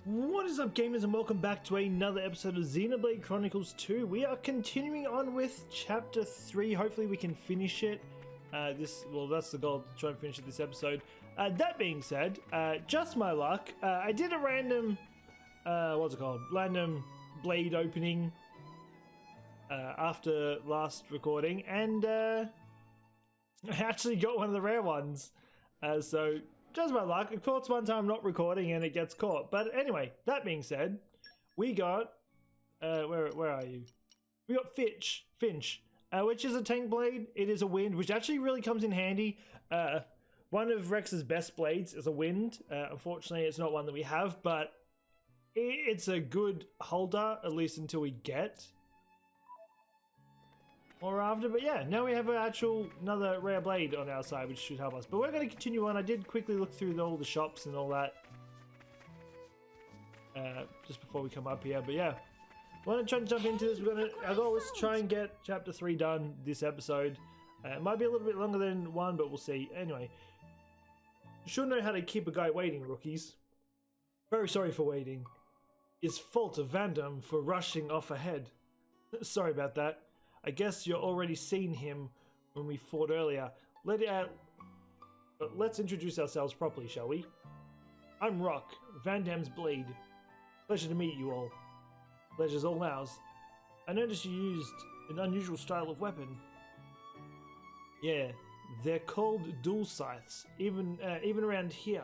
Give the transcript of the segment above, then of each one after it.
What is up, gamers, and welcome back to another episode of Xenoblade Chronicles 2. We are continuing on with Chapter 3. Hopefully we can finish it. That's the goal, to try and finish it this episode. That being said, just my luck, I did a random, random blade opening after last recording, and I actually got one of the rare ones. So just my luck. Of course, one time I'm not recording and it gets caught. But anyway, that being said, we got where are you? We got Finch, which is a tank blade. It is a wind, which actually really comes in handy. One of Rex's best blades is a wind. Unfortunately, it's not one that we have, but it's a good holder, at least until we get more after. But yeah, now we have another rare blade on our side, which should help us. But we're going to continue on. I did quickly look through all the shops and all that just before we come up here. But yeah, I want to try and jump into this. Our goal is to try and get Chapter 3 done this episode. It might be a little bit longer than one, but we'll see. Anyway, you should know how to keep a guy waiting, rookies. Very sorry for waiting. It's fault of Vandam for rushing off ahead. Sorry about that. I guess you're already seen him when we fought earlier. Let's introduce ourselves properly, shall we? I'm Rock, Vandam's blade. Pleasure to meet you all. Pleasure's all ours. I noticed you used an unusual style of weapon. Yeah, they're called dual scythes. Even around here,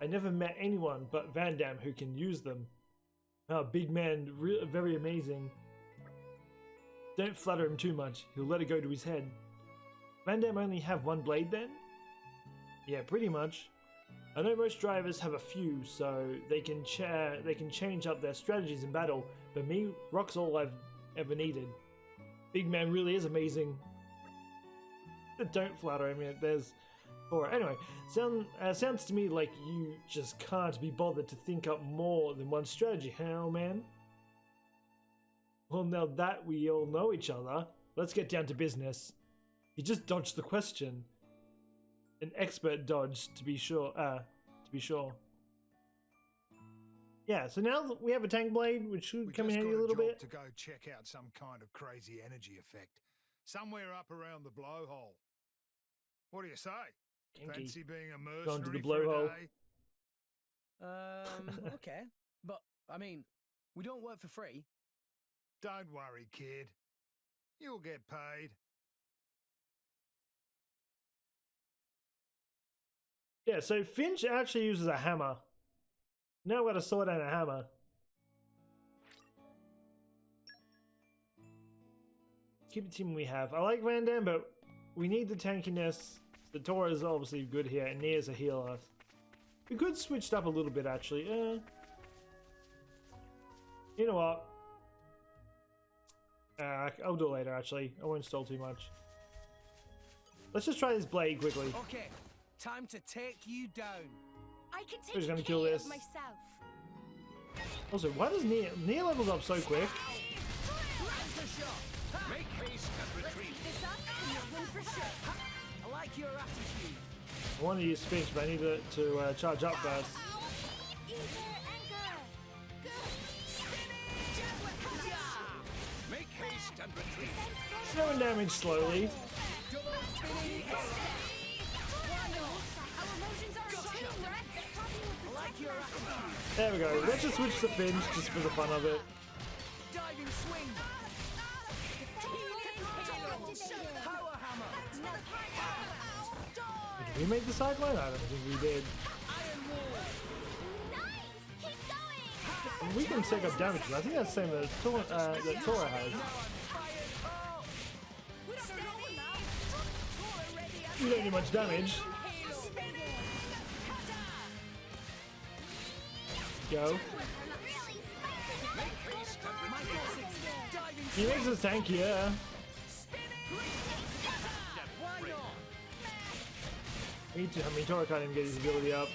I never met anyone but Vandam who can use them. Oh, big man, very amazing. Don't flatter him too much, he'll let it go to his head. Vandam only have one blade then? Yeah, pretty much. I know most drivers have a few, so they can change up their strategies in battle, but me, Rock's all I've ever needed. Big man really is amazing. Don't flatter him, there's Pyra. Anyway, sounds to me like you just can't be bothered to think up more than one strategy, huh, man? Well, now that we all know each other, let's get down to business. You just dodged the question. An expert dodge, to be sure. Yeah, so now we have a tank blade, which should come in handy a little bit. To go check out some kind of crazy energy effect, somewhere up around the blowhole. What do you say? Kinky. Fancy being a mercenary Going to the for a blowhole. day? Okay, but I mean, we don't work for free. Don't worry, kid. You'll get paid. Yeah, so Finch actually uses a hammer. Now we've got a sword and a hammer. Keep the team we have. I like Vandam, but we need the tankiness. The Tora is obviously good here, and Nia's a healer. We could switch it up a little bit, actually. You know what? I'll do it later, actually. I won't stall too much. Let's just try this blade quickly. Okay, time to take you down. I can take Who's gonna care kill this? of myself. Also, why does Nia levels up so quick? Make haste and Let's keep this up and you'll win for sure. I like your attitude. I want to use Finch, but I need to charge up first. Either anchor. Make haste and retreat. Showing damage slowly. Double spinning. Our emotions are showing, Rex. I like your attitude. There we go. Let's just switch to Finch just for the fun of it. Diving swing. Power hammer. Did we make the cyclone? I don't think we did. Iron wall. Nice. Keep going. We can take up damage, but I think that's the same that Tora has. We don't do much damage. Go. He makes us tankier. Why not? Me too. I mean, Tora can't even get his ability up.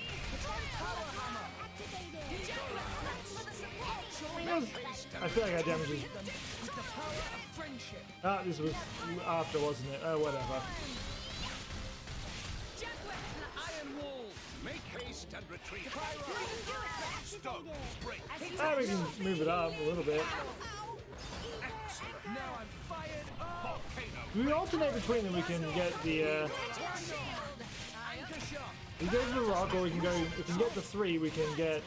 I feel like our damage is... With the power of friendship. Ah, this was after, wasn't it? Oh, whatever. Iron wall. Make haste and retreat. Stone. Break. We can move it up a little bit. Now I'm fired up. Volcano. If we alternate between them, we can get the Anchor shot. we go to the rock, or we can get the 3. We can get.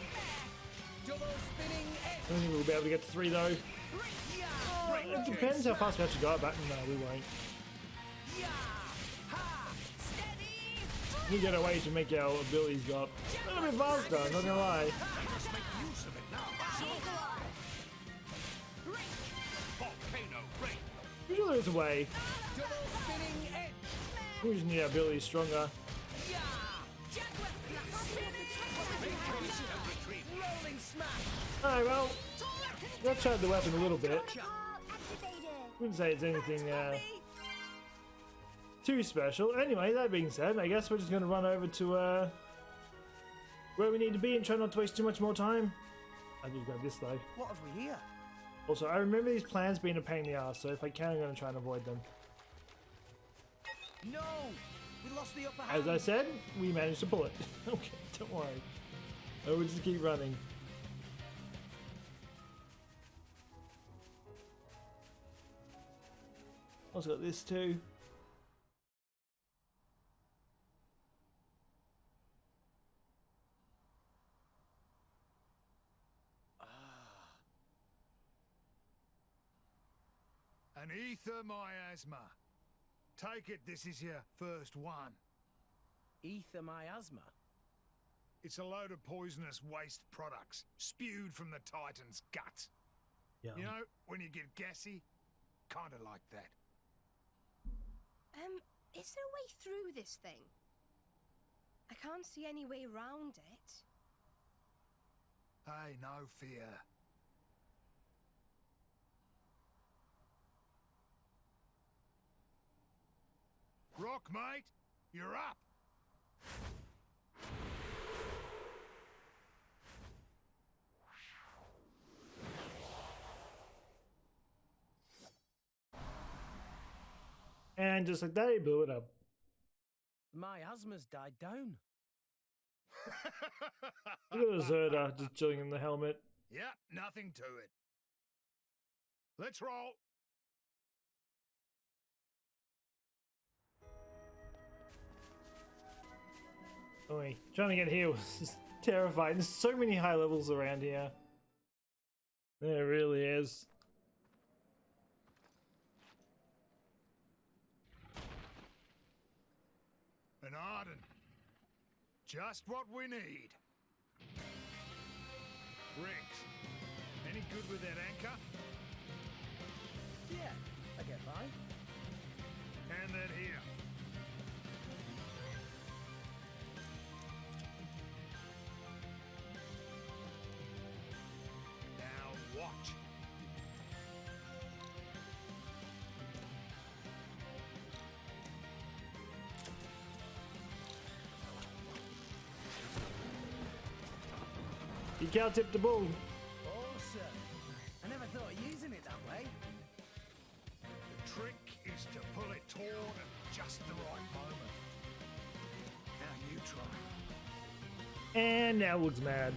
Double spinning I don't think we'll be able to get to 3 though. It depends how fast we actually go back. No, we won't. We get a way to make our abilities go up a little bit faster, not gonna lie. Let's make use of it now. Volcano. Break. Usually there's a way. Double spinning edge. We just need our abilities stronger. Make haste and retreat. Rolling smash. Alright, well, let's try the weapon a little bit. Call activated. Wouldn't say it's anything too special. Anyway, that being said, I guess we're just gonna run over to where we need to be and try not to waste too much more time. I just grab this though. What have we here? Also, I remember these plans being a pain in the ass, so if I can, I'm gonna try and avoid them. No, we lost the upper hand. As I said, we managed to pull it. Okay, don't worry. I will just keep running. Also got this too. An ether miasma. Take it this is your first one. Ether miasma. It's a load of poisonous waste products spewed from the Titan's guts. Yeah. You know, when you get gassy? Kinda like that. Is there a way through this thing? I can't see any way around it. Hey, no fear. Rock, mate, you're up. And just like that, he blew it up. Miasma's died down. Look at the Zerda just chilling in the helmet. Yep, nothing to it. Let's roll. Oh wait, trying to get here was just terrifying. There's so many high levels around here. There really is. An Arden. Just what we need. Riggs, any good with that anchor? Yeah, I get by. Hand that here. Now watch. You can't tip the bull. Awesome. I never thought of using it that way. The trick is to pull it taut at just the right moment. Now you try. And now looks mad.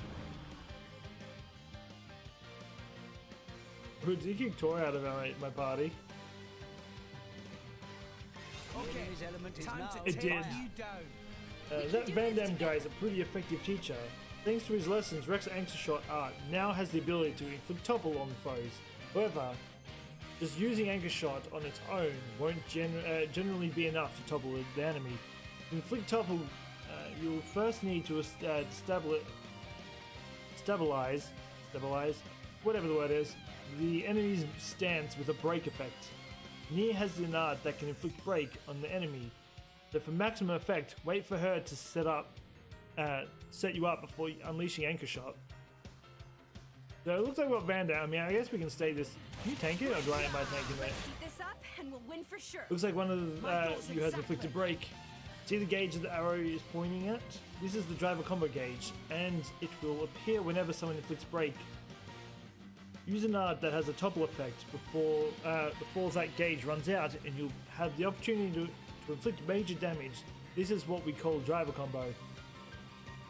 Who did you kick Tor out of my party? Okay, time to It take did. you down. That Van Damme guy is a pretty effective teacher. Thanks to his lessons, Rex Anchor Shot Art now has the ability to inflict topple on foes. However, just using Anchor Shot on its own won't generally be enough to topple the enemy. To inflict topple, you'll first need to stabilize, whatever the word is, the enemy's stance with a break effect. Nia has an art that can inflict break on the enemy, so for maximum effect, wait for her to set you up before unleashing Anchor Shot. So it looks like we've got Van Damme. I mean, I guess we can stay this. Can you tank it, or do I end by tanking it? Keep this up and we'll win for sure. Looks like one of you has inflicted break. See the gauge that the arrow is pointing at? This is the driver combo gauge, and it will appear whenever someone inflicts break. Use an art that has a topple effect before that gauge runs out, and you'll have the opportunity to inflict major damage. This is what we call driver combo.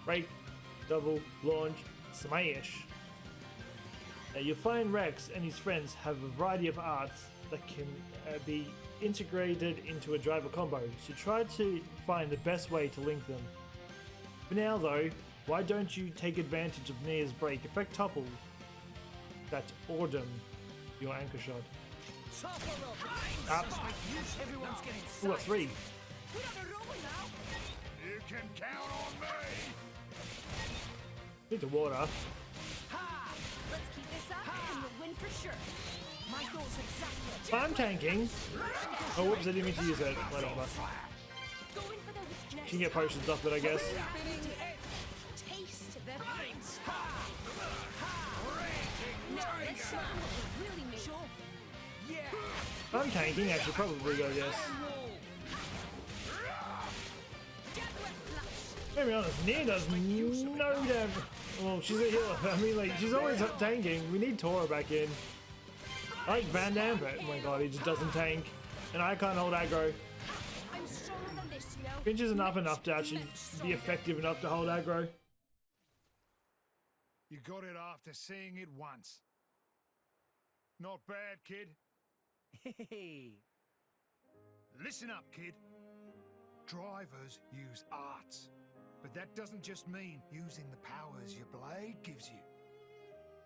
break, double, launch, smash. You'll find Rex and his friends have a variety of arts that can be integrated into a driver combo, so try to find the best way to link them. For now though, why don't you take advantage of Nia's break, effect topple that Ordum, your anchor shot. Up. Everyone's getting Ooh, that's 3. We're on a roll now. You can count on me. Need the water. Let's keep this up and we'll win for sure. My goal's exactly. I'm tanking. Oh, whoops, I didn't mean to use it. Whatever. Going for the weakness. She can get potions off it, I guess. Taste the pains. Now let's show them what we really made. Sure. I'm tanking, actually, probably, I guess. To be honest, Nia does no damage. Well, she's a healer. I mean, like, she's always tanking. We need Tora back in. I like Van Damme, but oh my god, he just doesn't tank. And I can't hold aggro. I'm stronger than this, you know. Finch isn't up enough to actually be effective enough to hold aggro. You got it after seeing it once. Not bad, kid. Hey. Listen up, kid. Drivers use arts. But that doesn't just mean using the powers your blade gives you.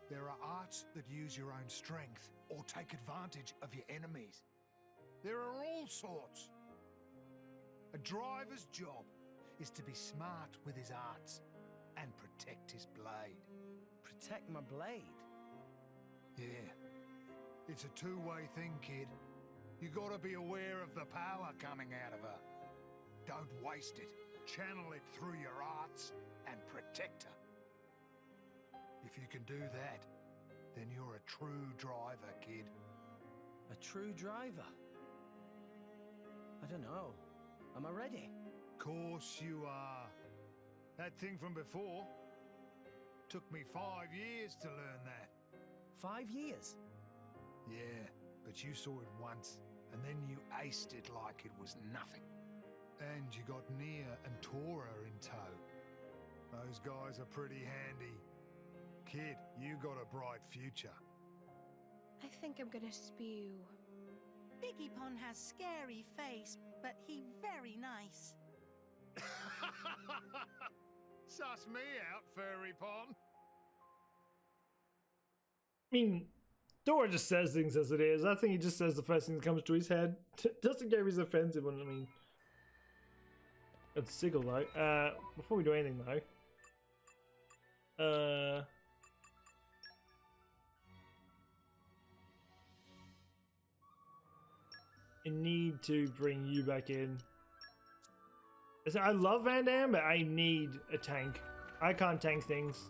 There are arts that use your own strength or take advantage of your enemies. There are all sorts. A driver's job is to be smart with his arts and protect his blade. Protect my blade. Yeah. It's a two-way thing, kid. You gotta be aware of the power coming out of her. Don't waste it. Channel it through your arts and protect her. If you can do that, then you're a true driver, kid. A true driver. I don't know. Am I ready? Course you are. That thing from before took me 5 years to learn that. 5 years? Yeah, but you saw it once, and then you aced it like it was nothing. And you got Nia and Tora in tow. Those guys are pretty handy. Kid, you got a bright future. I think I'm gonna spew. Biggie Pon has scary face, but he very nice. Suss me out, Furry Pon. I mean, Dora just says things as it is. I think he just says the first thing that comes to his head. Doesn't care if he's offensive one, I mean. It's Sigil though. Before we do anything though. I need to bring you back in. I love Van Damme, but I need a tank. I can't tank things.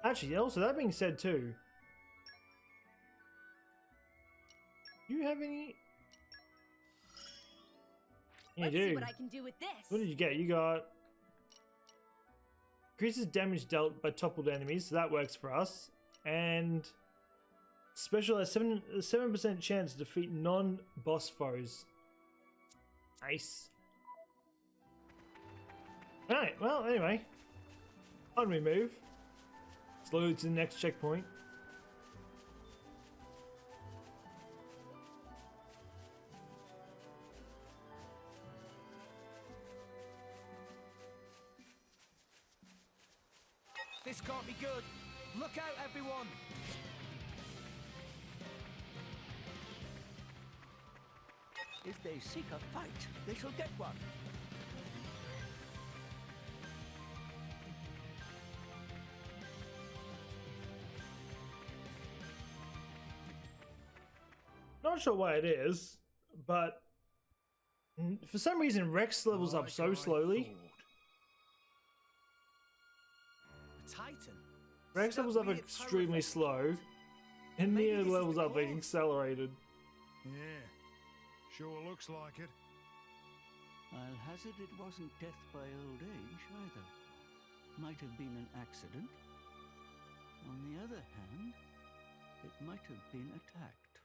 Actually, also, that being said too. Do you have any? Yeah, Let's you see do. what I can do with this. What did you get? You got increases damage dealt by toppled enemies, so that works for us. And special has 7% chance to defeat non-boss foes. Nice. Alright, well, anyway. On we move. Slow to the next checkpoint. This can't be good. Look out, everyone. If they seek a fight, they shall get one. Not sure why it is, but for some reason Rex levels up so slowly. A Titan. Rex levels up extremely slow, and Maybe Nia this is levels the up like cause. accelerated. Yeah, sure looks like it. I'll hazard it wasn't death by old age either. Might have been an accident. On the other hand, it might have been attacked.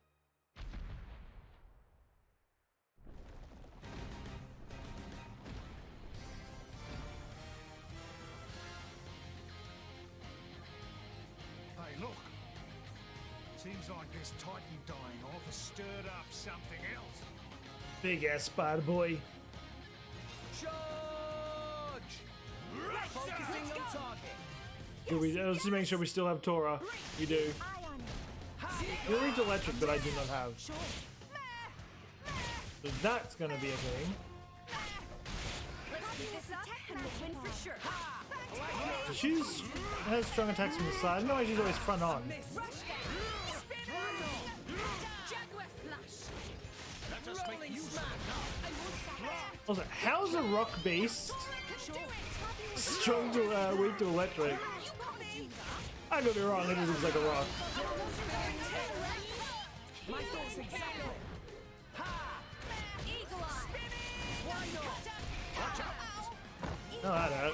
Seems like this Titan dying off has stirred up something else. Big ass spider boy. Charge! Focusing on target. Let's just make sure we still have Tora. We do. Eye on it. We'll reach electric, but I do not have. So that's gonna be a thing. Let's keep this up and we'll win for sure. She has strong attacks from the side. No, she's always front on. Also, how's a rock beast strong to weak to electric? I could be wrong. It just looks like a rock. Oh, I know.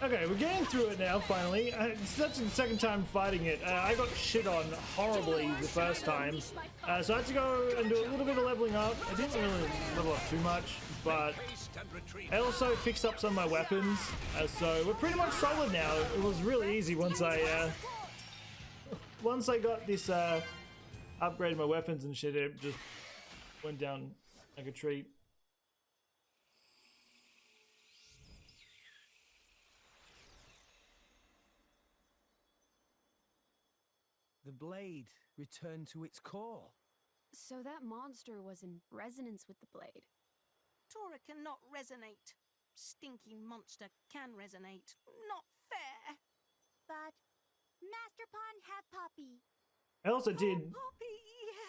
Okay, we're getting through it now, finally. It's such the second time fighting it. I got shit on horribly the first time. So I had to go and do a little bit of leveling up. I didn't really level up too much, but I also fixed up some of my weapons. So we're pretty much solid now. It was really easy once I got this upgraded my weapons and shit. It just went down like a treat. The blade returned to its core. So that monster was in resonance with the blade. Tora cannot resonate. Stinky monster can resonate. Not fair. But Master Pawn have Poppy. I also did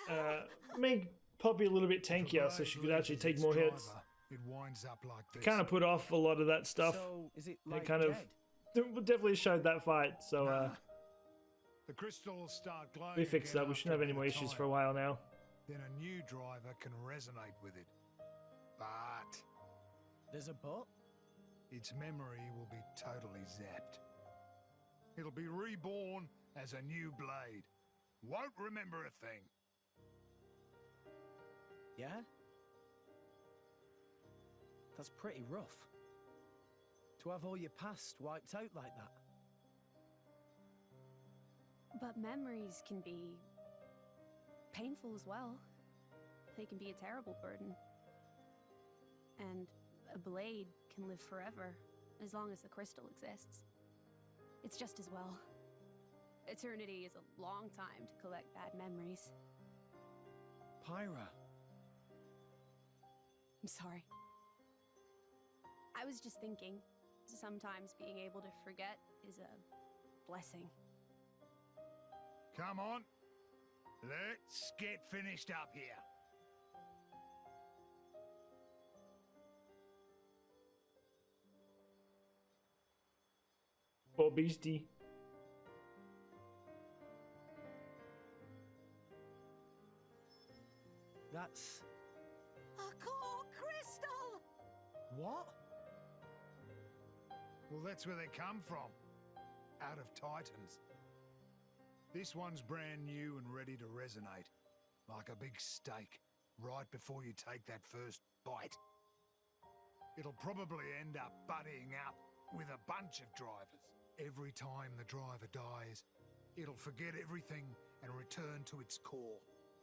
Poppy. make Poppy a little bit tankier so she could actually take more hits. It winds up like this. Kind of put off a lot of that stuff. So, is it like It kind of definitely showed that fight. So The crystals start glowing. we fixed again that. We shouldn't have after any a more bit of issues time. for a while now. Then a new driver can resonate with it. But There's a but? its memory will be totally zapped. It'll be reborn as a new blade. Won't remember a thing. Yeah? That's pretty rough. To have all your past wiped out like that. But memories can be painful as well. They can be a terrible burden. And a blade can live forever, as long as the crystal exists. It's just as well. Eternity is a long time to collect bad memories. Pyra. I'm sorry. I was just thinking, sometimes being able to forget is a blessing. Come on. Let's get finished up here. Poor beastie. That's... A core crystal! what? Well, that's where they come from. Out of Titans. This one's brand new and ready to resonate. Like a big steak, right before you take that first bite. It'll probably end up buddying up with a bunch of drivers. Every time the driver dies, it'll forget everything and return to its core.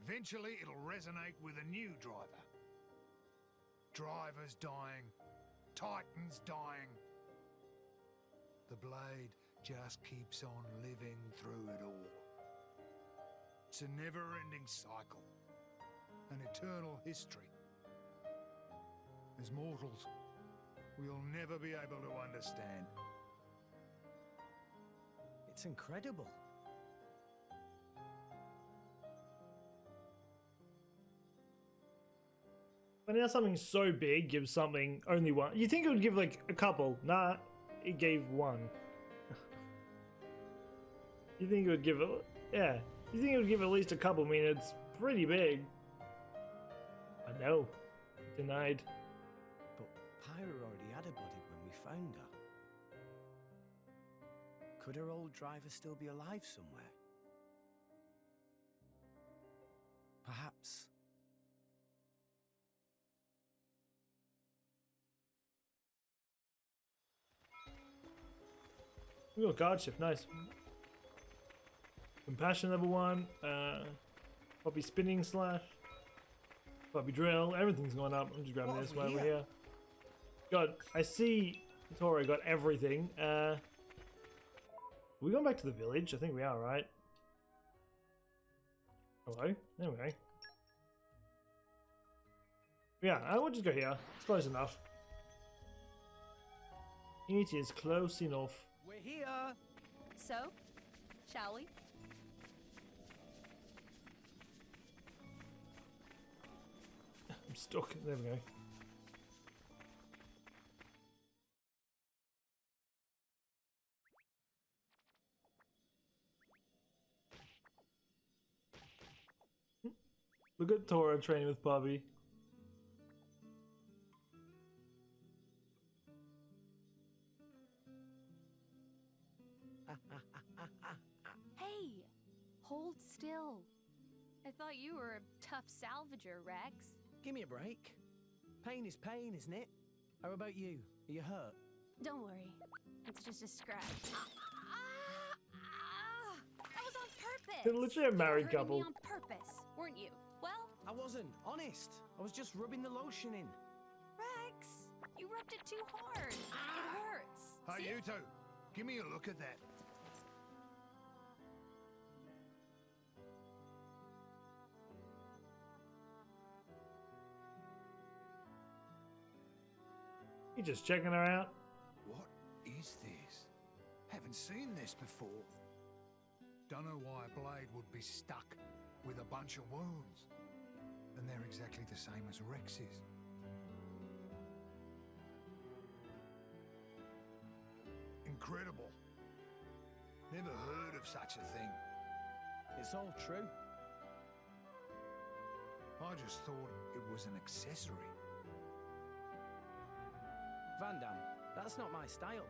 Eventually, it'll resonate with a new driver. Drivers dying, Titans dying. The blade just keeps on living through it all. It's a never-ending cycle, an eternal history. As mortals, we'll never be able to understand. It's incredible. But now something so big gives something only one. You think it would give like a couple? Nah, it gave one. You think it would give it? Yeah. You think it would give at least a couple? I mean, it's pretty big. I know. Denied. But Pyra already had a body when we found her. Could her old driver still be alive somewhere? Perhaps Ooh, guard shift, nice. Compassion level 1. Poppy spinning slash. Poppy drill. Everything's going up. I'm just grabbing What this have while we we're here? here. God, I see Tora got everything. Are we going back to the village? I think we are, right? Hello? There we go. Yeah, I will just go here. It's close enough. It is close enough. We're here. So, shall we? I'm stuck. There we go. Look at Tora training with Bobby. Hey, hold still. I thought you were a tough salvager, Rex. Give me a break. Pain is pain, isn't it? How about you? Are you hurt? Don't worry, it's just a scratch. That was on purpose. They're literally a You were married hurting couple. me on purpose, weren't you? Well, I wasn't, honest. I was just rubbing the lotion in. Rex, you rubbed it too hard. It hurts. Hey, See? you two, give me a look at that. You just checking her out? What is this? Haven't seen this before. Don't know why a blade would be stuck with a bunch of wounds. And they're exactly the same as Rex's. Incredible. Never heard of such a thing. It's all true. I just thought it was an accessory. Van Damme, that's not my style.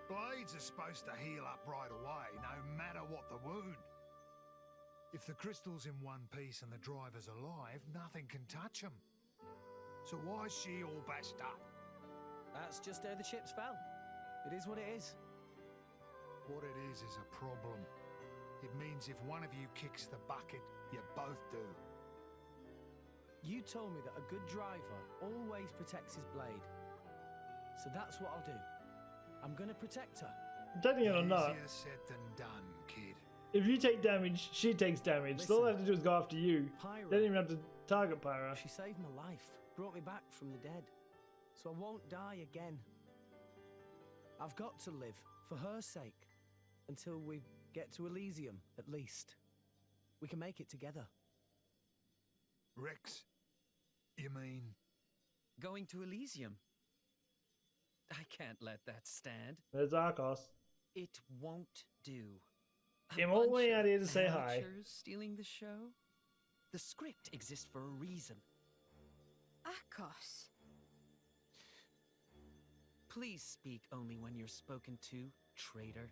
Blades are supposed to heal up right away, no matter what the wound. If the crystal's in one piece and the driver's alive, nothing can touch them. So why is she all bashed up? That's just how the chips fell. It is what it is. What it is a problem. It means if one of you kicks the bucket, you both do. You told me that a good driver always protects his blade. So that's what I'll do. I'm gonna protect her. Protecting it or not, Easier said than done, kid. if you take damage, she takes damage. So all they have to do is go after you. Pyra, They don't even have to target Pyra. she saved my life, brought me back from the dead. So I won't die again. I've got to live, for her sake. Until we get to Elysium, at least. We can make it together. Rex, you mean... Going to Elysium? I can't let that stand. There's Akhos. It won't do. Came all the way bunch out of here to say hi. amateurs stealing the show? The script exists for a reason. Akhos. Please speak only when you're spoken to, traitor.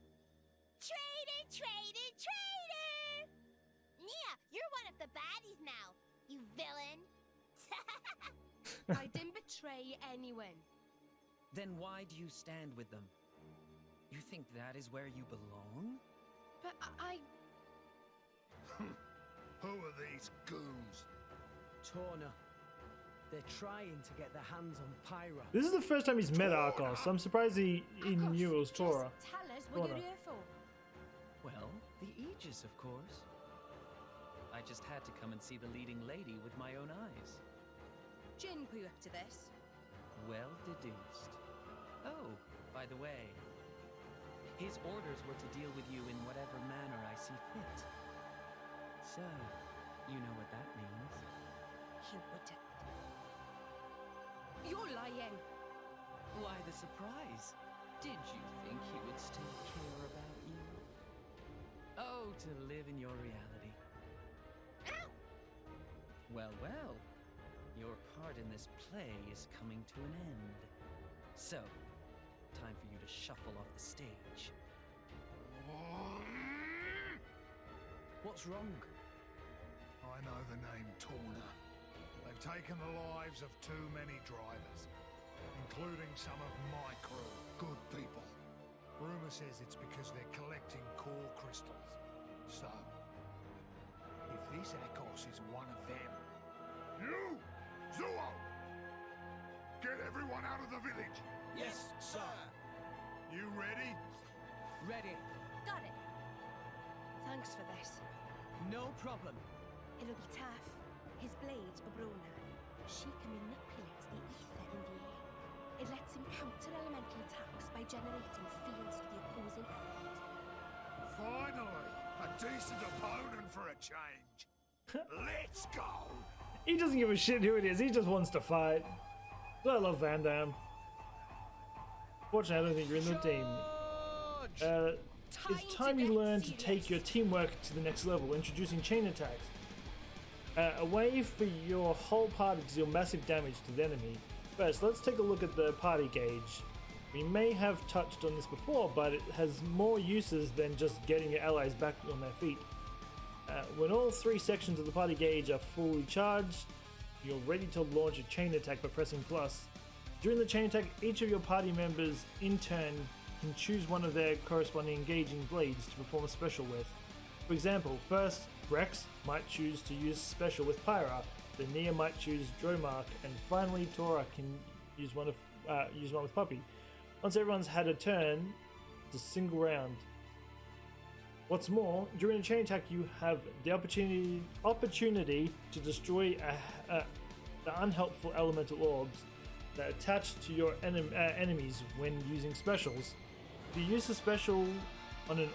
Traitor, traitor, traitor! Yeah, you're one of the baddies now, you villain. I didn't betray anyone. Then why do you stand with them? You think that is where you belong? But I... Who are these goons? Torna. They're trying to get their hands on Pyra. This is the first time he's met Akhos. I'm surprised he knew it was Tora. Just tell us what you're Tora. here for. Well, the Aegis, of course. I just had to come and see the leading lady with my own eyes. Jin put you up to this. Well deduced. Oh, by the way, his orders were to deal with you in whatever manner I see fit. So, you know what that means. He wouldn't. You're lying. Why the surprise? Did you think he would still care about you? Oh, to live in your reality. Ow! Well, well. Your part in this play is coming to an end. So, time for you to shuffle off the stage. What's wrong? I know the name Torna. They've taken the lives of too many drivers, including some of my crew. Good people. Rumor says it's because they're collecting core crystals. So, if this Akhos is one of them... You! Zuo! Get everyone out of the village! Yes, sir. You ready? Ready. Got it. Thanks for this. No problem. It'll be tough. His blade, Obrona, she can manipulate the ether in the air. It lets him counter elemental attacks by generating fields to the opposing element. Finally! A decent opponent for a change! Let's go! He doesn't give a shit who it is, he just wants to fight. So I love Van Damme. Fortunately, I don't think you're in the team. It's time you learn to take your teamwork to the next level, introducing chain attacks. A way for your whole party to deal massive damage to the enemy. First, let's take a look at the party gauge. We may have touched on this before, but it has more uses than just getting your allies back on their feet. When all 3 sections of the party gauge are fully charged, you're ready to launch a chain attack by pressing plus. During the chain attack, each of your party members in turn can choose one of their corresponding engaging blades to perform a special with. For example, first, Rex might choose to use special with Pyra, then Nia might choose Dromark, and finally Tora can use one with Puppy. Once everyone's had a turn, it's a single round. What's more, during a chain attack you have the opportunity to destroy the unhelpful elemental orbs that attach to your enemies when using specials. If you use a special on an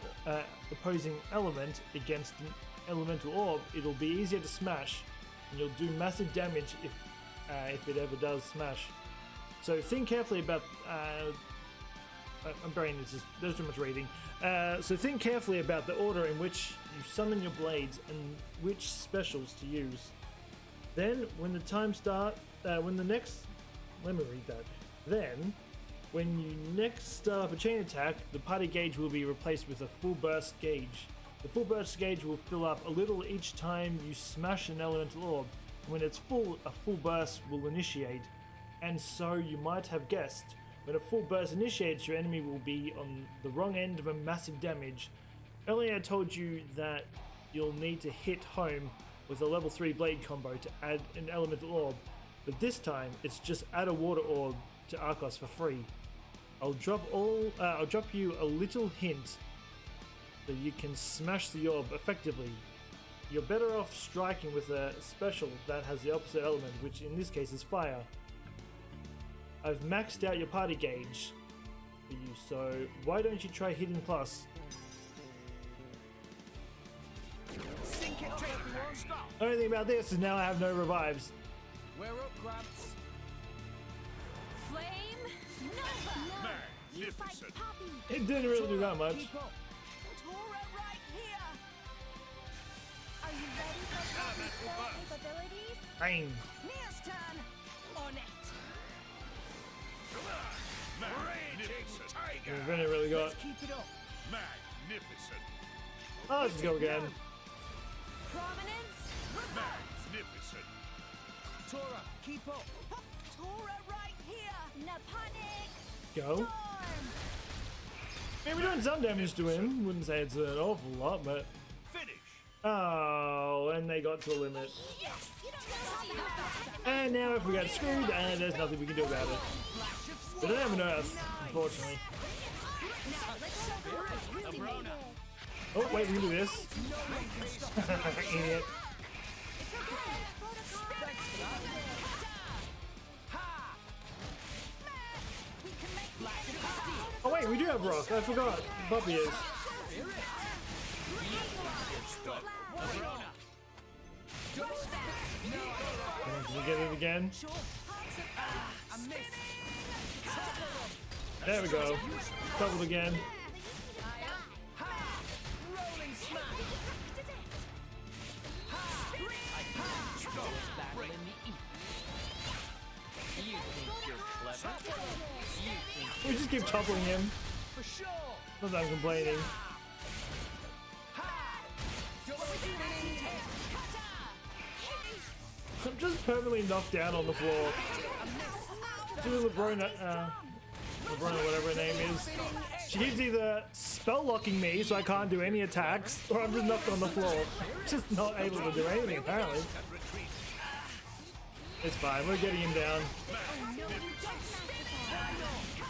opposing element against an elemental orb, it'll be easier to smash, and you'll do massive damage if it ever does smash. So think carefully about... I'm burying this, there's too much reading. So think carefully about the order in which you summon your blades and which specials to use. Then, when the time starts, let me read that. Then, when you next start up a chain attack, the party gauge will be replaced with a full burst gauge. The full burst gauge will fill up a little each time you smash an elemental orb. When it's full, a full burst will initiate. And so you might have guessed, when a full burst initiates, your enemy will be on the wrong end of a massive damage. Earlier I told you that you'll need to hit home with a level 3 blade combo to add an elemental orb, but this time it's just add a water orb to Akhos for free. I'll drop you a little hint that you can smash the orb effectively. You're better off striking with a special that has the opposite element, which in this case is fire. I've maxed out your party gauge for you, so why don't you try hitting plus? Sink it up, everyone. Stop. Only thing about this is now I have no revives. We're up, Gramps. Flame Nova! You fight Magnificent. Poppy! It didn't really do that much. Keep up. Tora right here! Are you ready for Poppy's full capabilities? Bang. Mia's turn! On it! Magnificent. We've only really got... Let's keep it up. Magnificent. Oh, let's just go again. Prominence? Magnificent. Tora, keep up. Tora right here! Naponic! Go. Storm! Yeah, we're doing some damage to him. Wouldn't say it's an awful lot, but... Finish. Oh, and they got to a limit. Yes! You don't know how And now if we got screwed, there's nothing we can do about it. We don't have an earth, unfortunately. Now, let's show them what really made it. Oh, wait, we can do this. Idiot. It's okay. It's protocol. We can make the enemy Oh, wait, we do have rock. I forgot. Puppy is. Can we get it again? I missed. There we go. Doubled again. Rolling smash. Battle in the ether. You think you're clever? You think We just keep toppling him. For sure. Not that I'm complaining. I'm just permanently knocked down on the floor. Do Obrona, whatever her name is. She keeps either spell locking me so I can't do any attacks, or I'm just knocked on the floor. Just not able to do anything, apparently. It's fine, we're getting him down.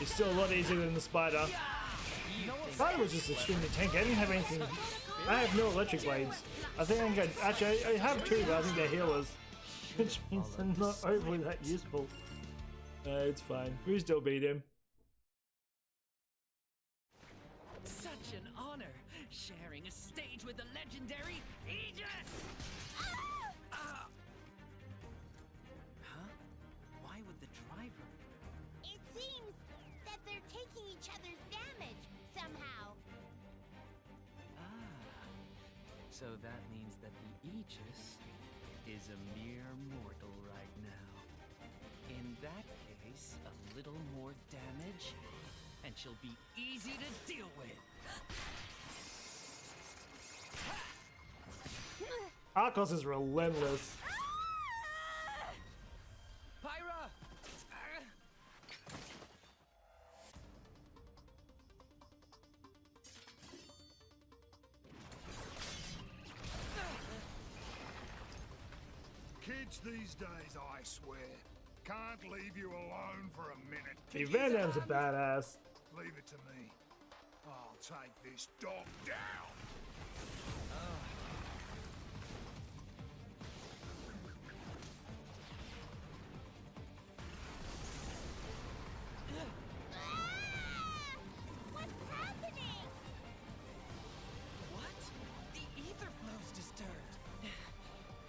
It's still a lot easier than the spider. Spider was just extremely tanky. I didn't have anything. I have no electric blades. I think actually I have two, but I think they're healers. Which means they're not overly that useful. It's fine. We still beat him. Such an honor, sharing a stage with the legendary Aegis! Huh? Why would the driver? It seems that they're taking each other's damage somehow. So that means that the Aegis is a mere mortal right now. In that case, a little more damage, and she'll be easy to deal with. Akhos is relentless. Pyra! Kids these days, I swear, can't leave you alone for a minute. Hey, Van Damme's a badass. Leave it to me. I'll take this dog down. What's happening? What? The ether flow's disturbed.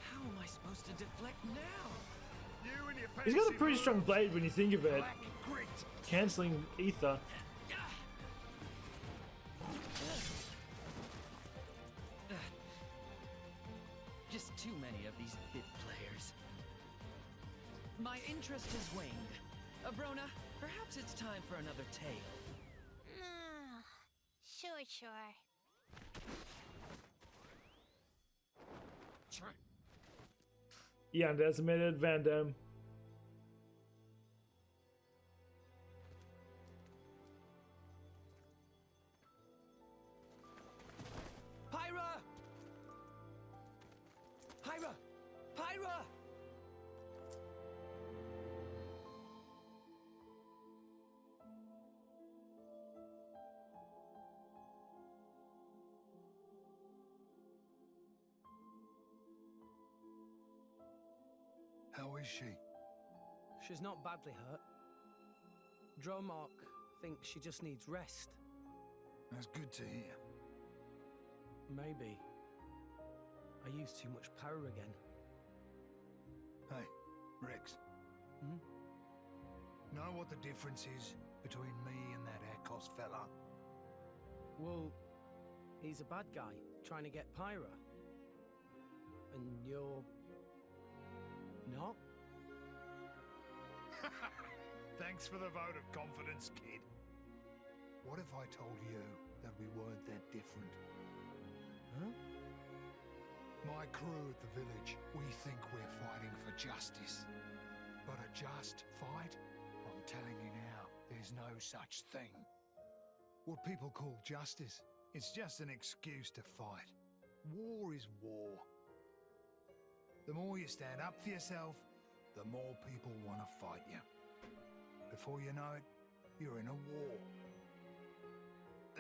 How am I supposed to deflect now? You and your He's got a fancy pretty strong blade when you think of it. black grit. Canceling ether. Just too many of these bit players. My interest has waned. Obrona, perhaps it's time for another tale. Sure. He underestimated Van Damme. Pyra! Pyra! Pyra! How is she? She's not badly hurt. Dromark thinks she just needs rest. That's good to hear. Maybe. I used too much power again. Hey, Rex. Hmm? Know what the difference is between me and that Akhos fella? Well, he's a bad guy trying to get Pyra. And you're... not? Thanks for the vote of confidence, kid. What if I told you that we weren't that different? Huh? My crew at the village, we think we're fighting for justice. But a just fight? I'm telling you now, there's no such thing. What people call justice, it's just an excuse to fight. War is war. The more you stand up for yourself, the more people want to fight you. Before you know it, you're in a war.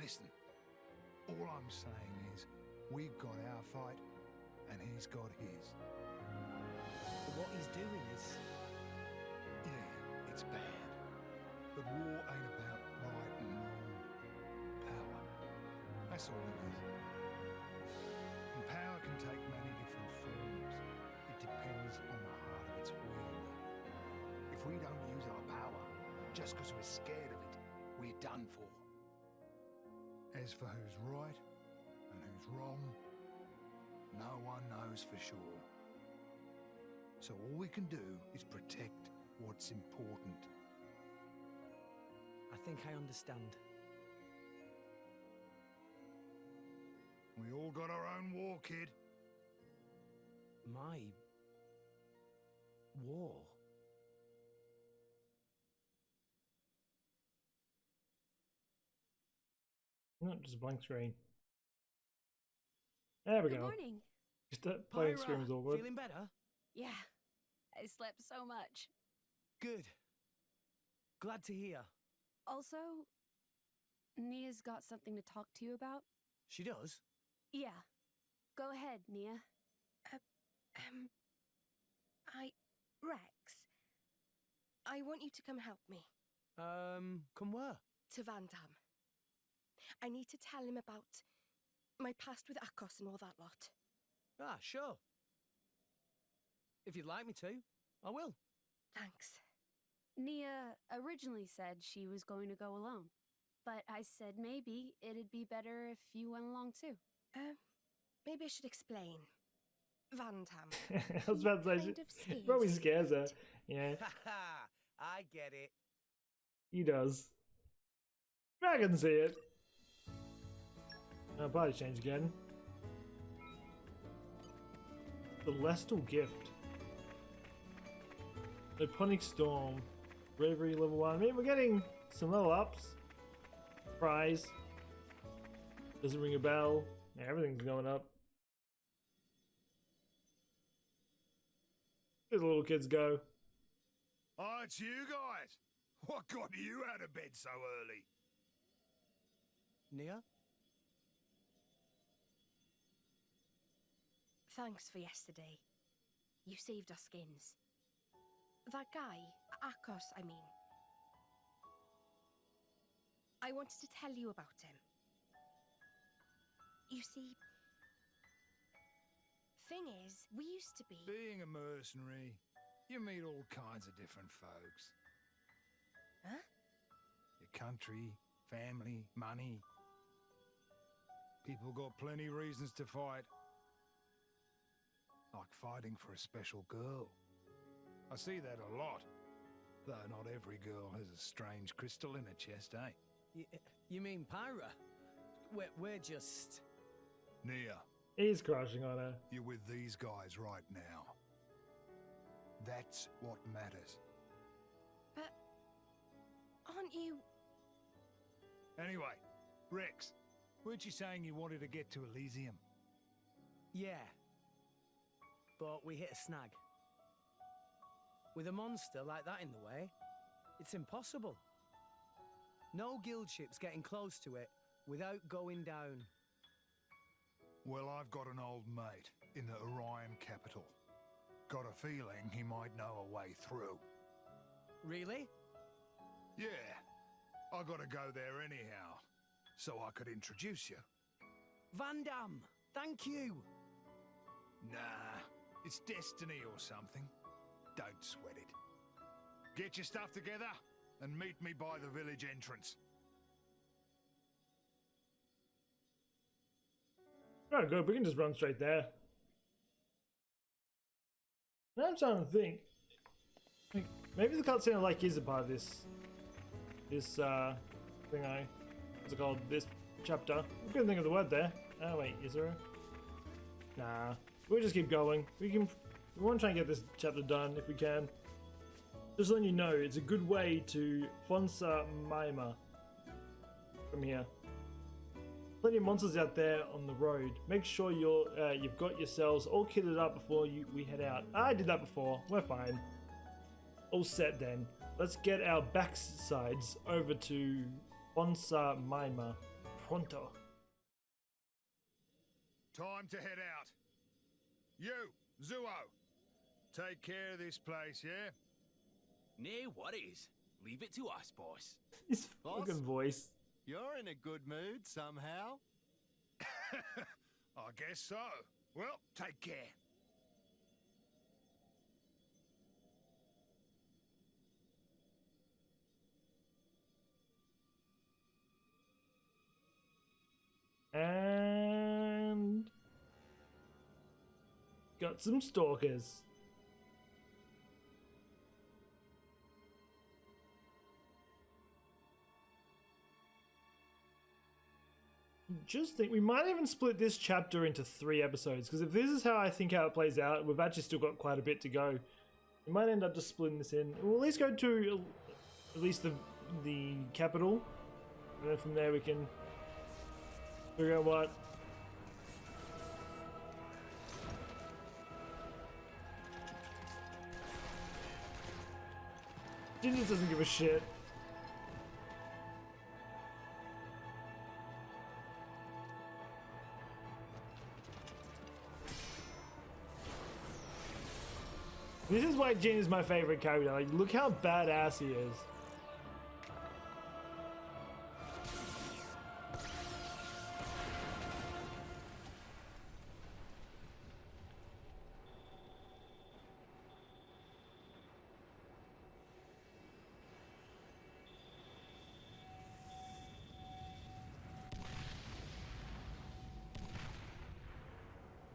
Listen, all I'm saying is, we've got our fight, and he's got his. But what he's doing is... Yeah, it's bad. But war ain't about right and wrong. Power. That's all it is. And power can take many different forms. It depends on the heart of its wielder. If we don't use our power, just because we're scared of it, we're done for. As for who's right and who's wrong, no one knows for sure. So all we can do is protect what's important. I think I understand. We all got our own war, kid. My... war? No, just a blank screen. There we Good go. morning. Just that blank Pyra, screen was awkward. feeling better? Yeah, I slept so much. Good. Glad to hear. Also, Nia's got something to talk to you about. She does? Yeah. Go ahead, Nia. Rex, I want you to come help me. Come where? To Van Dam. I need to tell him about my past with Akhos and all that lot. Ah, sure. If you'd like me to, I will. Thanks. Nia originally said she was going to go alone, but I said maybe it'd be better if you went along too. Maybe I should explain. Van Dam. I was about to say, Kind she of scares probably you, scares her. right? Yeah, Ha I get it. he does. I can see it. Party change again. Celestial Gift. Eponic Storm. Bravery level 1. I mean, we're getting some level ups. Prize. Doesn't ring a bell. Yeah, everything's going up. Where the little kids go? Oh, it's you guys. What got you out of bed so early? Nia? Thanks for yesterday. You saved our skins. That guy, Akhos, I mean. I wanted to tell you about him. You see, thing is, we used to be... Being a mercenary, you meet all kinds of different folks. Huh? Your country, family, money. People got plenty reasons to fight. Like fighting for a special girl. I see that a lot. Though not every girl has a strange crystal in her chest, eh? You mean Pyra? We're just... Nia, He's crushing on her. you're with these guys right now. That's what matters. But... aren't you... Anyway, Rex, weren't you saying you wanted to get to Elysium? Yeah. But we hit a snag. With a monster like that in the way, it's impossible. No guild ship's getting close to it without going down. Well, I've got an old mate in the Orion capital. Got a feeling he might know a way through. Really? Yeah, I gotta go there anyhow, so I could introduce you. Van Dam, thank you! Nah, it's destiny or something. Don't sweat it. Get your stuff together and meet me by the village entrance. Oh, good. We can just run straight there. Now I'm starting to think. Like, maybe the cutscene like is a part of this thing. What's it called? This chapter. I couldn't think of the word there. Oh wait, is there? Nah. We'll just keep going. We want to try and get this chapter done if we can. Just letting you know, it's a good way to Fonsa Maima from here. Plenty of monsters out there on the road. Make sure you've got yourselves all kitted up before we head out. I did that before. We're fine. All set then. Let's get our backsides over to Fonsa Maima. Pronto. Time to head out. You, Zuo, take care of this place, yeah? Nay, what is? Leave it to us, boss. His Boss? fucking voice. You're in a good mood somehow. I guess so. Well, take care. And got some stalkers. Just think, we might even split this chapter into 3 episodes, because if this is how I think how it plays out, we've actually still got quite a bit to go. We might end up just splitting this in. We'll at least go to at least the capital, and then from there we can Figure out what. She just doesn't give a shit. This is why Jin is my favorite character. Like, look how badass he is.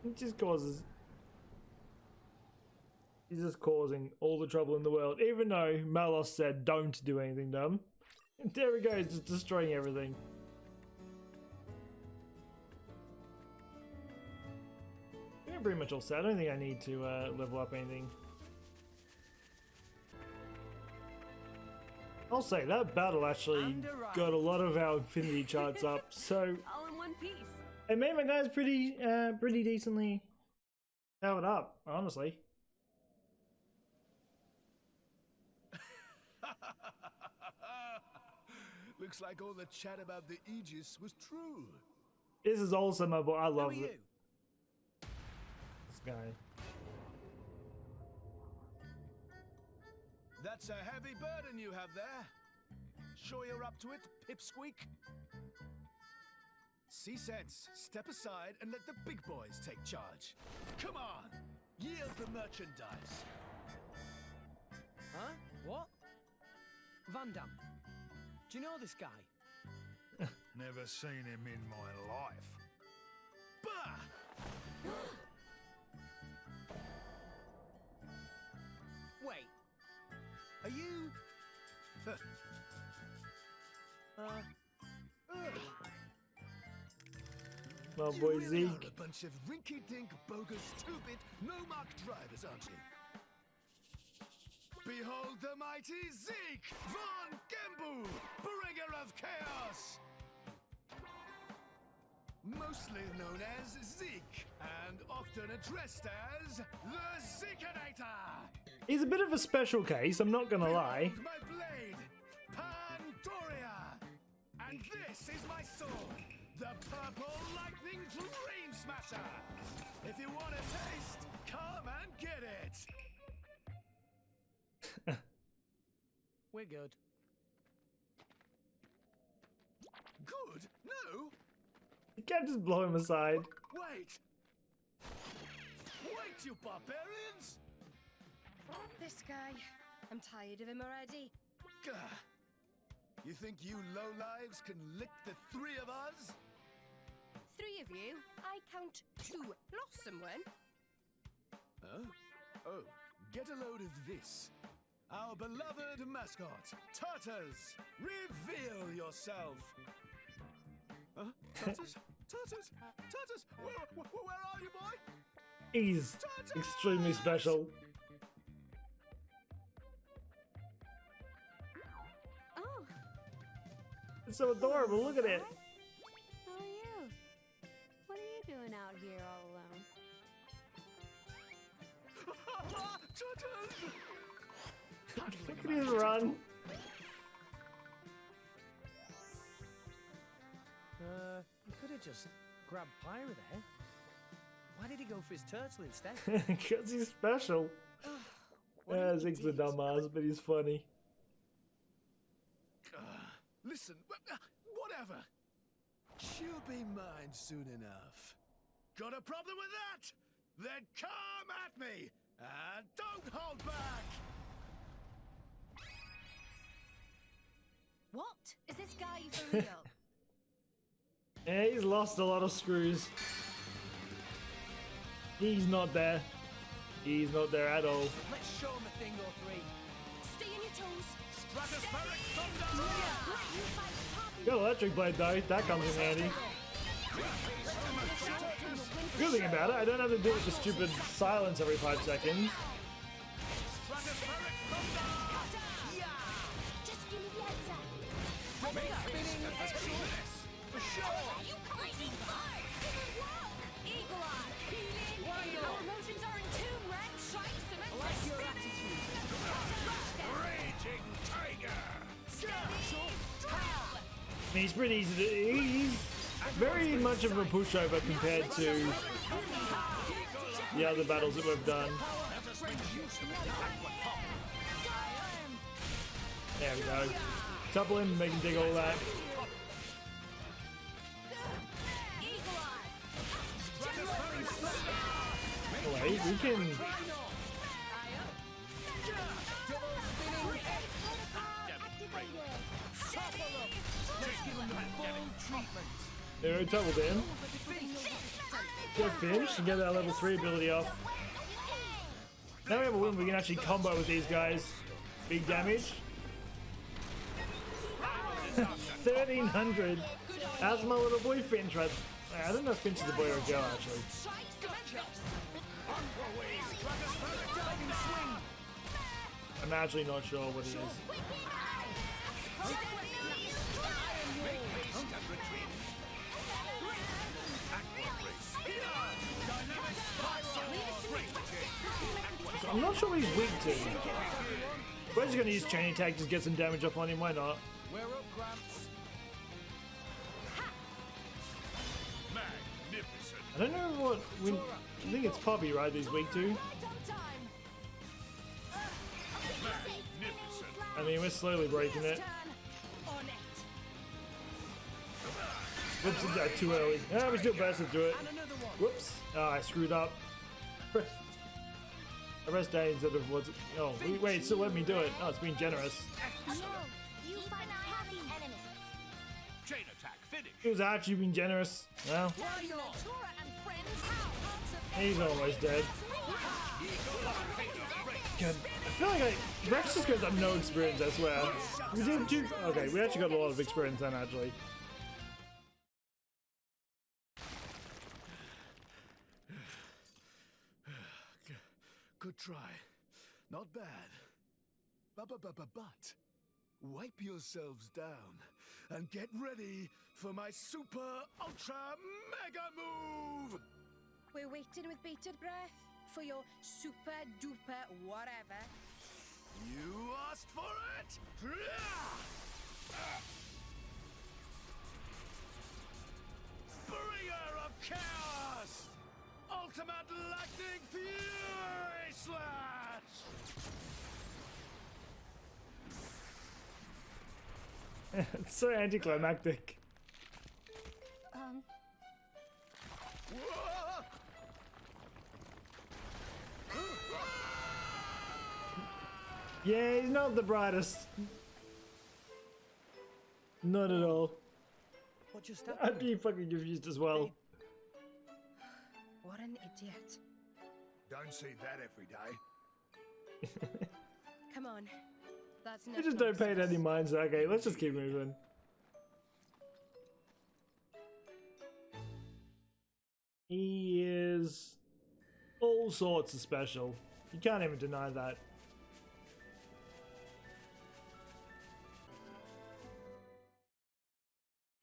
It just causes... He's just causing all the trouble in the world, even though Malos said don't do anything dumb. And there we go, he's just destroying everything. Yeah, pretty much all set. I don't think I need to level up anything. I'll say that battle actually got a lot of our infinity charts up, so All in one piece. it made my guys pretty decently powered up, honestly. Looks like all the chat about the Aegis was true. This is also my boy. I love it. This guy. That's a heavy burden you have there. Sure you're up to it, Pipsqueak? See sense, step aside and let the big boys take charge. Come on, yield the merchandise. Huh? What? Van Damme. Do you know this guy? Never seen him in my life. Bah! Wait. Are you... My You boy really Zeke. are a bunch of rinky-dink, bogus, stupid, no-mark drivers, aren't you? Behold the mighty Zeke von Gembu, bringer of chaos! Mostly known as Zeke, and often addressed as the Zekenator! He's a bit of a special case, I'm not gonna lie. Behold my blade, Pandoria! And this is my sword, the Purple Lightning Dream Smasher! If you want a taste, come and get it! We're good. Good? No? You can't just blow him aside. Wait! Wait, you barbarians! This guy. I'm tired of him already. Gah. You think you lowlives can lick the three of us? 3 of you? I count 2 plus someone. Huh? Oh, get a load of this. Our beloved mascot, Tartars! Reveal yourself! Huh? Tartars? Tartars? Tartars? Where are you, boy? He's Tartars! extremely special. Oh, It's so adorable, look at it. how are you? What are you doing out here all alone? Tartars! Look at his run. You could have just grabbed Pyra there. Why did he go for his turtle instead? Because he's special. What an Zeke's a idiot. dumbass, but he's funny. Listen, whatever. She'll be mine soon enough. Got a problem with that? Then come at me and don't hold back. What? Is this guy for real? Yeah, he's lost a lot of screws. He's not there. He's not there at all. Let's show him a thing or three. Stay on your toes. Stratospheric thunder! Got electric blade though, that comes in handy. Good thing about it, I don't have to deal with the stupid silence every 5 seconds. Stratospheric thunder! Just give me the answer. Spinning for sure! You lightning bars! Eagle Eye! Healing! Our emotions are in tune, Rex! Strike cement! I like your attitude. Raging tiger! I mean, he's pretty easy to. He's very much of a pushover compared to the other battles that we've done. There we go. Topple him, make him dig all that. Wait, we can. There we go, Topple him. Get finished and get that level 3 ability off. Now we have a win, we can actually combo with these guys. Big damage. 1300. How's my little boy Finch? Right? I don't know if Finch is a boy or a girl actually. I'm actually not sure what it is. So I'm not sure what he's weak to. We're just gonna use chain attack, just get some damage off on him, why not? We're up, Gramps. Magnificent. I don't know what. I think it's Poppy, right? That he's weak to. I mean, we're slowly breaking it. Whoops, did that too early. Ah, we still bursted through it. Whoops. Oh, I screwed up. I pressed A instead of what's it? Oh, wait, it still let me do it. Oh, it's being generous. Chain attack, finish. It was actually being generous. Well, he's almost dead. God, I feel like Rex just goes up no experience, I swear. We did two. Okay, we actually got a lot of experience then, actually. Good try. Not bad. But wipe yourselves down and get ready for my super ultra mega move! We're waiting with bated breath for your super duper whatever. You asked for it! Bringer of chaos! Ultimate lightning fury slash! It's so anticlimactic. Yeah, he's not the brightest. Not at all. What just I'd happened? be fucking confused as well. What an idiot. Don't see that every day. Come on. That's I enough just don't pay it nonsense. any mind, so okay, let's just keep moving. He is all sorts of special. You can't even deny that.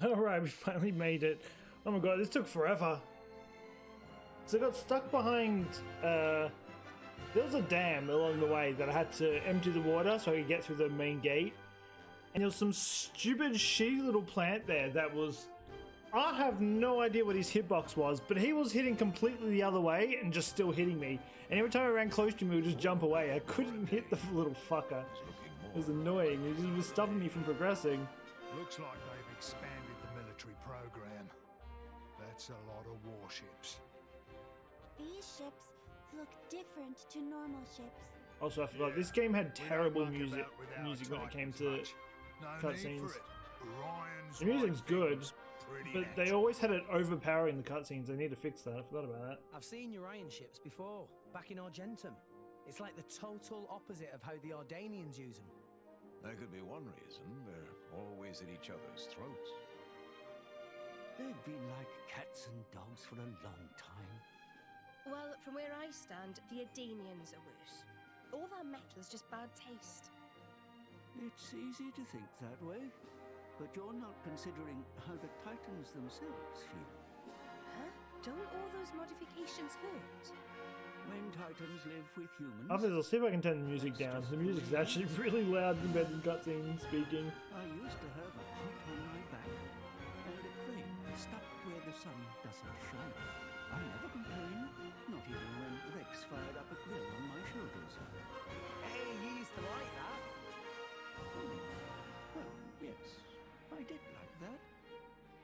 Alright, we finally made it. Oh my god, this took forever. So I got stuck behind, there was a dam along the way that I had to empty the water so I could get through the main gate. And there was some stupid shitty little plant there that was... I have no idea what his hitbox was, but he was hitting completely the other way and just still hitting me. And every time I ran close to him, he would just jump away. I couldn't hit the little fucker. It was annoying. He was stopping me from progressing. Looks like they've expanded the military program. That's a lot of warships. These ships look different to normal ships. Also, I forgot, this game had terrible We don't muck music about with our when it came titans to much. No need cutscenes. for it. Orion's The music's right good, finger's pretty but they natural. always had it overpowering the cutscenes. They need to fix that. I forgot about that. I've seen Urian ships before, back in Argentum. It's like the total opposite of how the Ardanians use them. That could be one reason. They're always at each other's throats. They've been like cats and dogs for a long time. Well, from where I stand, the Adanians are worse. All that metal is just bad taste. It's easy to think that way. but you're not considering how the Titans themselves feel. Huh? Don't all those modifications hurt? When Titans live with humans... After this, I'll see if I can turn the music down. The music's actually really loud compared to the cutscene speaking. I used to have a heart on my back and a crane stuck where the sun doesn't shine. I never complain, not even when Rex fired up a grill on my shoulders. Hey, he used to like that. Well, yes, I did like that.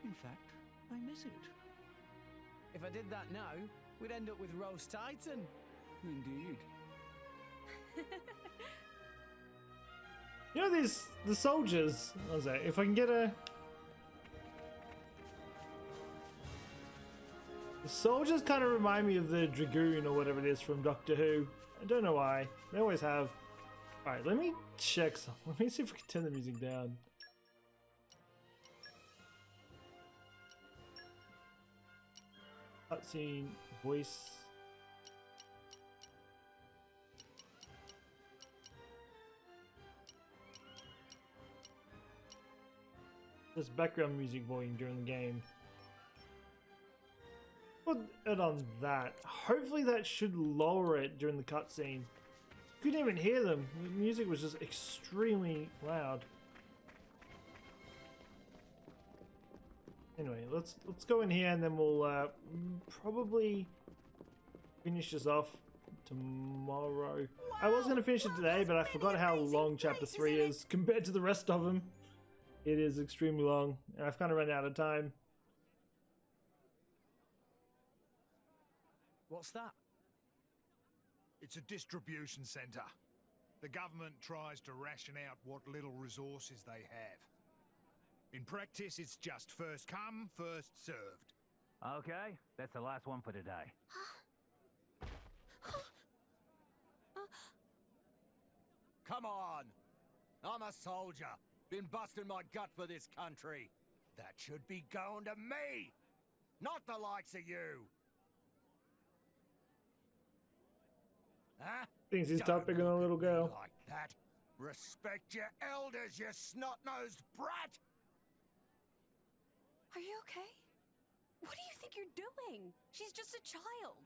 In fact, I miss it. If I did that now, we'd end up with Roast Titan. Indeed. You know the soldiers. What was that? If I can get a... The soldiers kind of remind me of the Dragoon or whatever it is from Doctor Who. I don't know why. They always have. Alright, let me check some. Let me see if we can turn the music down. Cutscene, voice. There's background music volume during the game. Put it on that. Hopefully that should lower it during the cutscene. Couldn't even hear them. The music was just extremely loud. Anyway, let's go in here and then we'll probably finish this off tomorrow. I was going to finish it today, but I forgot how long chapter 3 is compared to the rest of them. It is extremely long, and I've kind of run out of time. What's that? It's a distribution center. The government tries to ration out what little resources they have. In practice, it's just first come, first served. Okay, that's the last one for today. Come on! I'm a soldier. Been busting my gut for this country. That should be going to me, not the likes of you. Huh? Thinks he's Don't topping on a look little at me girl. like that. Respect your elders, you snot-nosed brat! Are you okay? What do you think you're doing? She's just a child.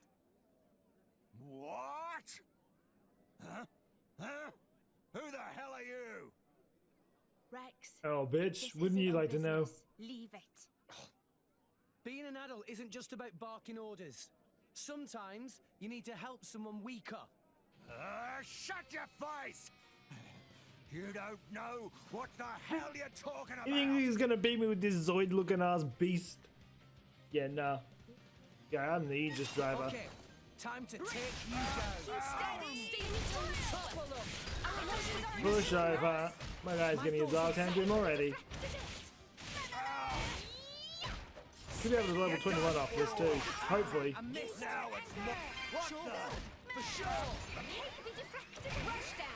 What? Huh? Huh? Who the hell are you? Rex. Oh, bitch. Wouldn't you like to know? Leave it. Being an adult isn't just about barking orders. Sometimes you need to help someone weaker. Shut your face! You don't know what the hell you're talking about! You think he's gonna beat me with this Zoid looking ass beast? Yeah, nah. Yeah, I'm the Aegis driver. Okay, time to take you down. Push over. My guy's getting his ass handed to him already. Should be able to level 21 off this too. Hopefully. Now it's more. What the? For sure. Be defracted and rushed down.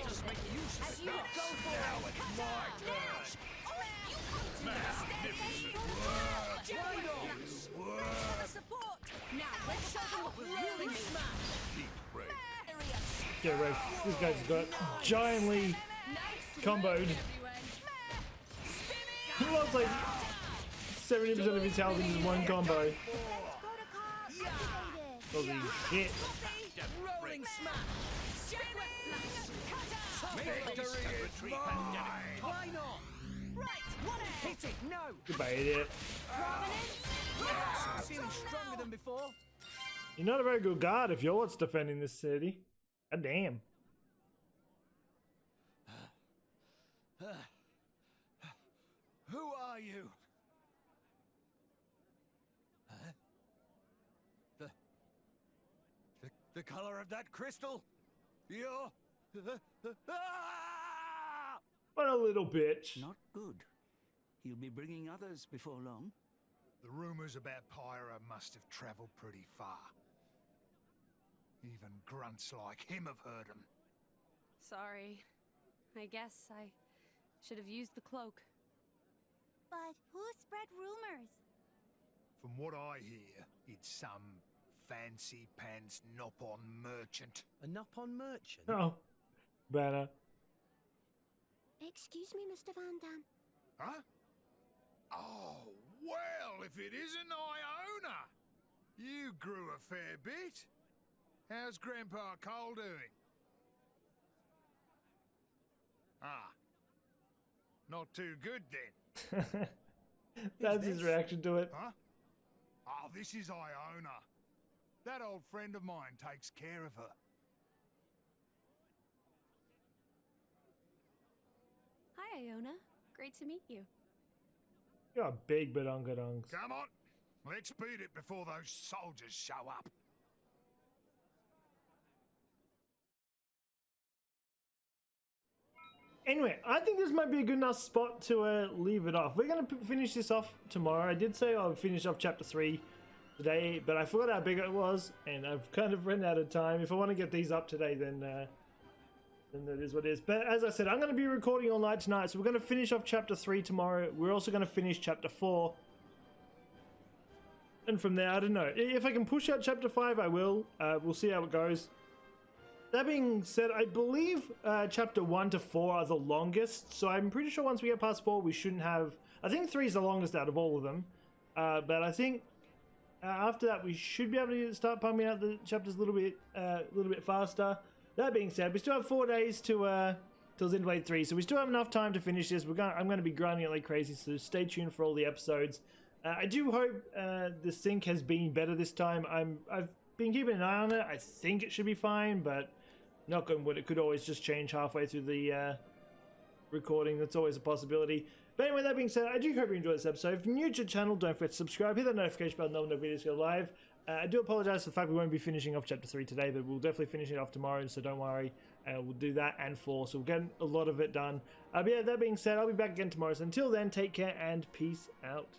Just make use of As it. you go for Now it. it's my turn. Support. Now let's show them what we're really Get ready. This guy's got giantly comboed. He lost like 70% of his health in just one combo. Holy shit. Rolling smash. Victory is mine. Why not? Right, what hit it, no. Goodbye, idiot. I'm feeling stronger than before. You're not a very good guard if you're what's defending this city. God damn. Who are you? Huh? The color of that crystal? You're... What a little bitch. Not good. He'll be bringing others before long. The rumors about Pyra must have traveled pretty far. Even grunts like him have heard them. Sorry. I guess I should have used the cloak. But who spread rumors? From what I hear, it's some fancy pants nop-on merchant. A nop-on merchant? Oh. banner. Excuse me, Mr. Van Dam. Huh? Oh, well, if it isn't Iona! You grew a fair bit. How's Grandpa Cole doing? Ah. Not too good then. That's his reaction to it. Huh? Oh, this is Iona. That old friend of mine takes care of her. Hi, Iona. Great to meet you. You're a big badongadongs. Come on, let's beat it before those soldiers show up. Anyway, I think this might be a good enough spot to leave it off. We're going to finish this off tomorrow. I did say I'll finish off chapter 3 today, but I forgot how big it was, and I've kind of run out of time. If I want to get these up today, then that is what it is. But as I said, I'm going to be recording all night tonight, so we're going to finish off chapter 3 tomorrow. We're also going to finish chapter 4. And from there, I don't know. If I can push out chapter 5, I will. We'll see how it goes. That being said, I believe chapter 1 to 4 are the longest, so I'm pretty sure once we get past 4, we shouldn't have... I think 3 is the longest out of all of them, but I think after that, we should be able to start pumping out the chapters a little bit faster. That being said, we still have 4 days to till Xenoblade 3, so we still have enough time to finish this. I'm going to be grinding it like crazy, so stay tuned for all the episodes. I do hope the sync has been better this time. I've been keeping an eye on it. I think it should be fine, but knock on wood, it could always just change halfway through the recording. That's always a possibility. But anyway, that being said, I do hope you enjoyed this episode. If you're new to the channel, don't forget to subscribe, hit that notification bell, know when videos go live. I do apologize for the fact we won't be finishing off chapter 3 today, but we'll definitely finish it off tomorrow, so don't worry. We'll do that and 4, so we'll get a lot of it done. But yeah, that being said, I'll be back again tomorrow. So until then, take care and peace out.